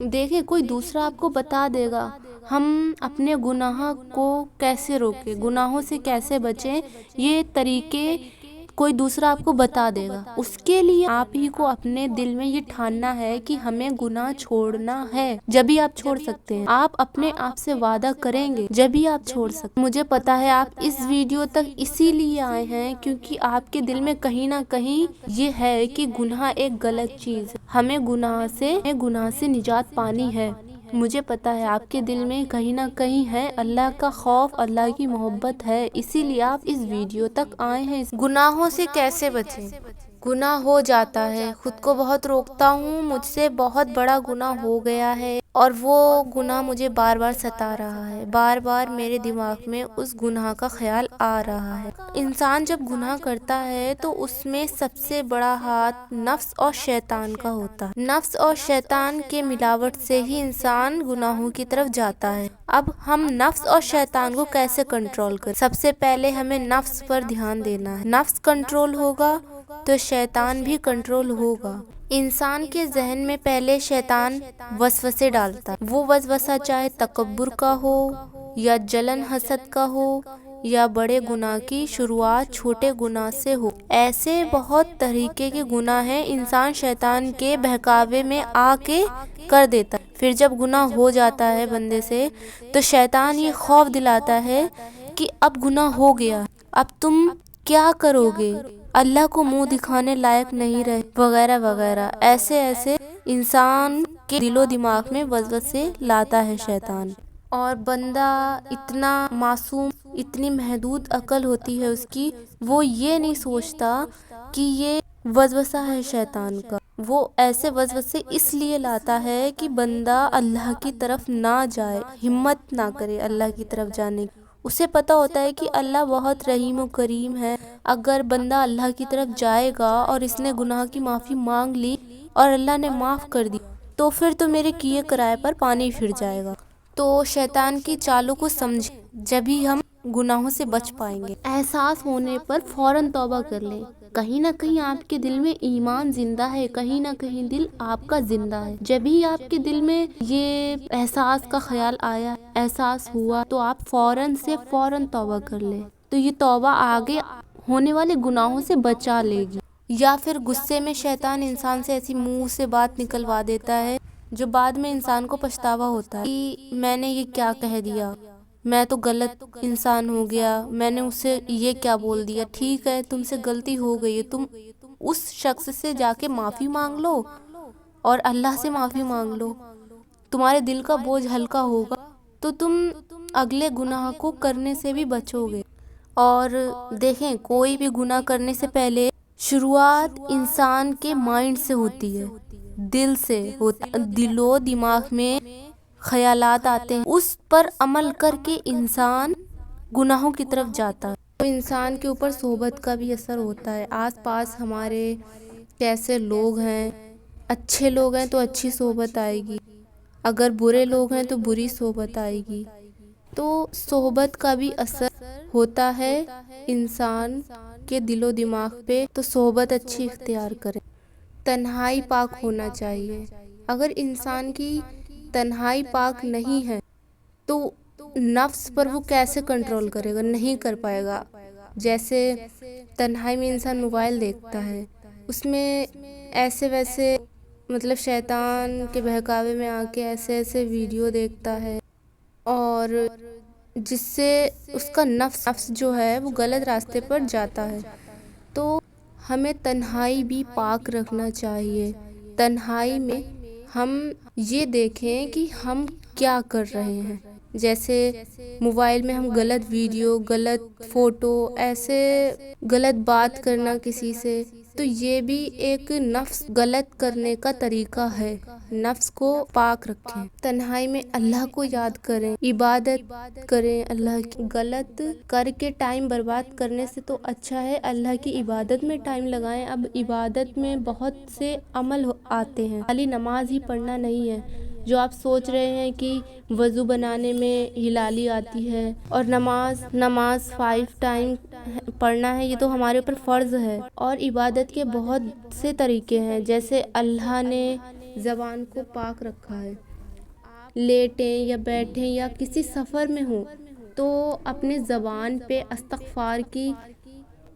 دیکھیں کوئی دوسرا آپ کو بتا دے گا ہم اپنے گناہ کو کیسے روکیں، گناہوں سے کیسے بچیں، یہ طریقے کوئی دوسرا آپ کو بتا دے گا۔ اس کے لیے آپ ہی کو اپنے دل میں یہ ٹھاننا ہے کہ ہمیں گناہ چھوڑنا ہے، جبھی آپ چھوڑ سکتے ہیں۔ آپ اپنے آپ سے وعدہ کریں گے جبھی آپ چھوڑ سکتے ہیں۔ مجھے پتا ہے آپ اس ویڈیو تک اسی لیے آئے ہیں کیونکہ آپ کے دل میں کہیں نہ کہیں یہ ہے کہ گناہ ایک غلط چیز ہے، ہمیں گناہ سے نجات پانی ہے۔ مجھے پتا ہے آپ کے دل میں کہیں نہ کہیں ہے اللہ کا خوف، اللہ کی محبت ہے، اسی لیے آپ اس ویڈیو تک آئے ہیں۔ گناہوں سے کیسے بچیں؟ گناہ ہو جاتا ہے، خود کو بہت روکتا ہوں، مجھ سے بہت بڑا گناہ ہو گیا ہے اور وہ گناہ مجھے بار بار ستا رہا ہے، بار بار میرے دماغ میں اس گناہ کا خیال آ رہا ہے۔ انسان جب گناہ کرتا ہے تو اس میں سب سے بڑا ہاتھ نفس اور شیطان کا ہوتا ہے۔ نفس اور شیطان کے ملاوٹ سے ہی انسان گناہوں کی طرف جاتا ہے۔ اب ہم نفس اور شیطان کو کیسے کنٹرول کریں؟ سب سے پہلے ہمیں نفس پر دھیان دینا ہے۔ نفس کنٹرول ہوگا تو شیطان بھی کنٹرول ہوگا۔ انسان کے ذہن میں پہلے شیطان وسوسے ڈالتا ہے، وہ وسوسہ چاہے تکبر کا ہو یا جلن حسد کا ہو یا بڑے گناہ کی شروعات چھوٹے گناہ سے ہو۔ ایسے بہت طریقے کے گناہ ہیں انسان شیطان کے بہکاوے میں آ کے کر دیتا ہے۔ پھر جب گناہ ہو جاتا ہے بندے سے تو شیطان یہ خوف دلاتا ہے کہ اب گناہ ہو گیا، اب تم کیا کرو گے، اللہ کو منہ دکھانے لائق نہیں رہے، وغیرہ وغیرہ۔ ایسے انسان کے دل و دماغ میں وسوسے لاتا ہے شیطان، اور بندہ اتنا معصوم، اتنی محدود عقل ہوتی ہے اس کی، وہ یہ نہیں سوچتا کہ یہ وسوسہ ہے شیطان کا۔ وہ ایسے وسوسے اس لیے لاتا ہے کہ بندہ اللہ کی طرف نہ جائے، ہمت نہ کرے اللہ کی طرف جانے کی۔ اسے پتا ہوتا ہے کہ اللہ بہت رحیم و کریم ہے، اگر بندہ اللہ کی طرف جائے گا اور اس نے گناہ کی معافی مانگ لی اور اللہ نے معاف کر دی تو پھر تو میرے کیے کرائے پر پانی پھر جائے گا۔ تو شیطان کی چالوں کو سمجھیں، جبھی ہم گناہوں سے بچ پائیں گے۔ احساس ہونے پر فوراً توبہ کر لیں۔ کہیں نہ کہیں آپ کے دل میں ایمان زندہ ہے، کہیں نہ کہیں دل آپ کا زندہ ہے۔ جب ہی آپ کے دل میں یہ احساس کا خیال آیا، احساس ہوا، تو آپ فوراً توبہ کر لیں، تو یہ توبہ آگے ہونے والے گناہوں سے بچا لے گی۔ یا پھر غصے میں شیطان انسان سے ایسی منہ سے بات نکلوا دیتا ہے جو بعد میں انسان کو پچھتاوا ہوتا ہے کہ میں نے یہ کیا کہہ دیا، میں تو غلط انسان ہو گیا، میں نے اسے یہ کیا بول دیا۔ ٹھیک ہے، تم سے غلطی ہو گئی ہے، تم اس شخص سے جا کے معافی مانگ لو اور اللہ سے معافی مانگ لو، تمہارے دل کا بوجھ ہلکا ہوگا تو تم اگلے گناہ کو کرنے سے بھی بچو گے۔ اور دیکھیں کوئی بھی گناہ کرنے سے پہلے شروعات انسان کے مائنڈ سے ہوتی ہے، دل سے ہوتا، دل و دماغ میں خیالات آتے ہیں، اس پر عمل کر کے انسان گناہوں کی طرف جاتا ہے۔ تو انسان کے اوپر صحبت کا بھی اثر ہوتا ہے، آس پاس ہمارے کیسے لوگ ہیں، اچھے لوگ ہیں تو اچھی صحبت آئے گی، اگر برے لوگ ہیں تو بری صحبت آئے گی۔ تو صحبت کا بھی اثر ہوتا ہے انسان کے دل و دماغ پہ، تو صحبت اچھی اختیار کریں۔ تنہائی پاک ہونا چاہیے، اگر انسان کی تنہائی پاک نہیں ہے تو نفس پر وہ کیسے کنٹرول کرے گا، نہیں کر پائے گا۔ جیسے تنہائی میں انسان موبائل دیکھتا ہے، اس میں ایسے ویسے مطلب شیطان کے بہکاوے میں آ کے ایسے ویڈیو دیکھتا ہے، اور جس سے اس کا نفس جو ہے وہ غلط راستے پر جاتا ہے۔ تو ہمیں تنہائی بھی پاک رکھنا چاہیے۔ تنہائی میں ہم یہ دیکھیں کہ ہم کیا کر رہے ہیں، جیسے موبائل میں ہم غلط ویڈیو، غلط فوٹو، ایسے غلط بات کرنا کسی سے، تو یہ بھی ایک نفس غلط کرنے کا طریقہ ہے۔ نفس کو پاک رکھیں، تنہائی میں اللہ کو یاد کریں، عبادت کریں اللہ کی۔ غلط کر کے ٹائم برباد کرنے سے تو اچھا ہے اللہ کی عبادت میں ٹائم لگائیں۔ اب عبادت میں بہت سے عمل آتے ہیں، خالی نماز ہی پڑھنا نہیں ہے۔ جو آپ سوچ رہے ہیں کہ وضو بنانے میں ہلالی آتی ہے اور نماز 5 ٹائم پڑھنا ہے، یہ تو ہمارے اوپر فرض ہے۔ اور عبادت کے بہت سے طریقے ہیں، جیسے اللہ نے زبان کو پاک رکھا ہے، لیٹیں یا بیٹھیں یا کسی سفر میں ہوں تو اپنے زبان پہ استغفار کی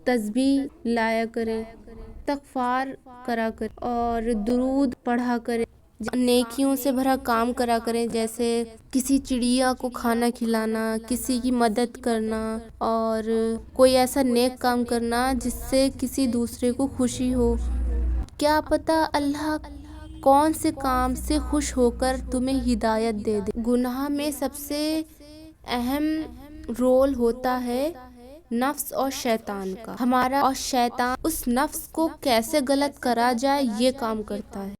تسبیح لایا کریں، استغفار کرا کریں اور درود پڑھا کریں، نیکیوں سے بھرا کام کرا کریں، جیسے کسی چڑیا کو کھانا کھلانا، کسی کی مدد کرنا اور کوئی ایسا نیک کام کرنا جس سے کسی دوسرے کو خوشی ہو۔ کیا پتہ اللہ کون سے کام سے خوش ہو کر تمہیں ہدایت دے دے۔ گناہ میں سب سے اہم رول ہوتا ہے نفس اور شیطان کا، ہمارا اور شیطان اس نفس کو کیسے غلط کرا جائے یہ کام کرتا ہے۔